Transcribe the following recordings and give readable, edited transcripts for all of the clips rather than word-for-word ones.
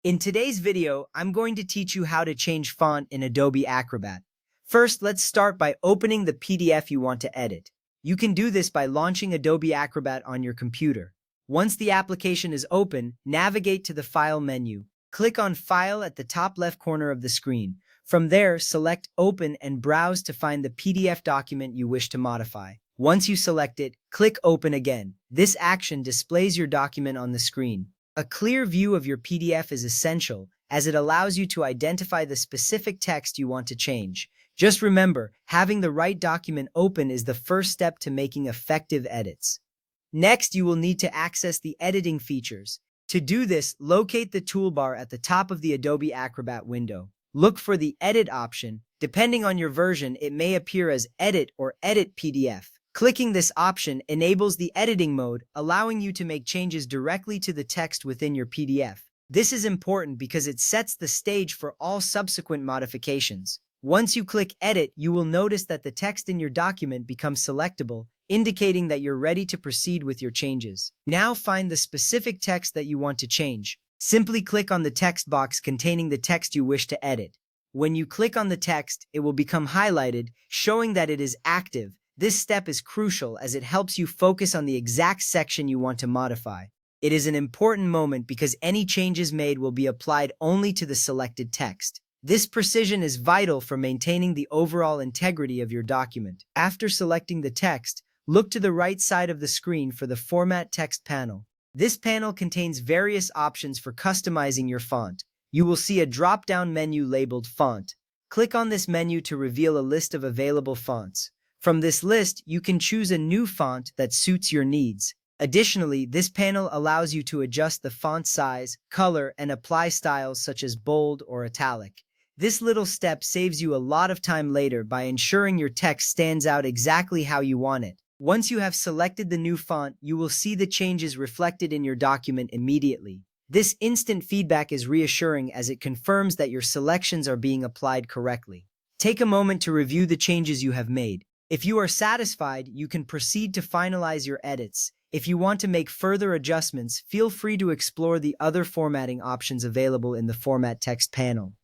In today's video, I'm going to teach you how to change font in Adobe Acrobat. First, let's start by opening the PDF you want to edit. You can do this by launching Adobe Acrobat on your computer. Once the application is open, navigate to the File menu. Click on File at the top left corner of the screen. From there, select Open and browse to find the PDF document you wish to modify. Once you select it, click Open again. This action displays your document on the screen. A clear view of your PDF is essential, as it allows you to identify the specific text you want to change. Just remember, having the right document open is the first step to making effective edits. Next, you will need to access the editing features. To do this, locate the toolbar at the top of the Adobe Acrobat window. Look for the Edit option. Depending on your version, it may appear as Edit or Edit PDF. Clicking this option enables the editing mode, allowing you to make changes directly to the text within your PDF. This is important because it sets the stage for all subsequent modifications. Once you click Edit, you will notice that the text in your document becomes selectable, indicating that you're ready to proceed with your changes. Now find the specific text that you want to change. Simply click on the text box containing the text you wish to edit. When you click on the text, it will become highlighted, showing that it is active. This step is crucial as it helps you focus on the exact section you want to modify. It is an important moment because any changes made will be applied only to the selected text. This precision is vital for maintaining the overall integrity of your document. After selecting the text, look to the right side of the screen for the Format Text panel. This panel contains various options for customizing your font. You will see a drop-down menu labeled Font. Click on this menu to reveal a list of available fonts. From this list, you can choose a new font that suits your needs. Additionally, this panel allows you to adjust the font size, color, and apply styles such as bold or italic. This little step saves you a lot of time later by ensuring your text stands out exactly how you want it. Once you have selected the new font, you will see the changes reflected in your document immediately. This instant feedback is reassuring as it confirms that your selections are being applied correctly. Take a moment to review the changes you have made. If you are satisfied, you can proceed to finalize your edits. If you want to make further adjustments, feel free to explore the other formatting options available in the Format Text panel.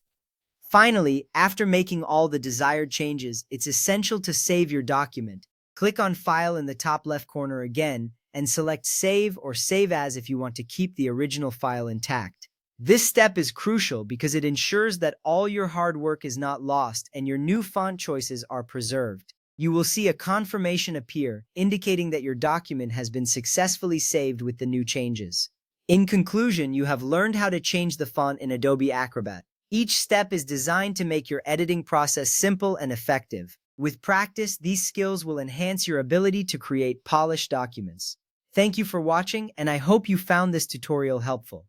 Finally, after making all the desired changes, it's essential to save your document. Click on File in the top left corner again and select Save or Save As if you want to keep the original file intact. This step is crucial because it ensures that all your hard work is not lost and your new font choices are preserved. You will see a confirmation appear, indicating that your document has been successfully saved with the new changes. In conclusion, you have learned how to change the font in Adobe Acrobat. Each step is designed to make your editing process simple and effective. With practice, these skills will enhance your ability to create polished documents. Thank you for watching, and I hope you found this tutorial helpful.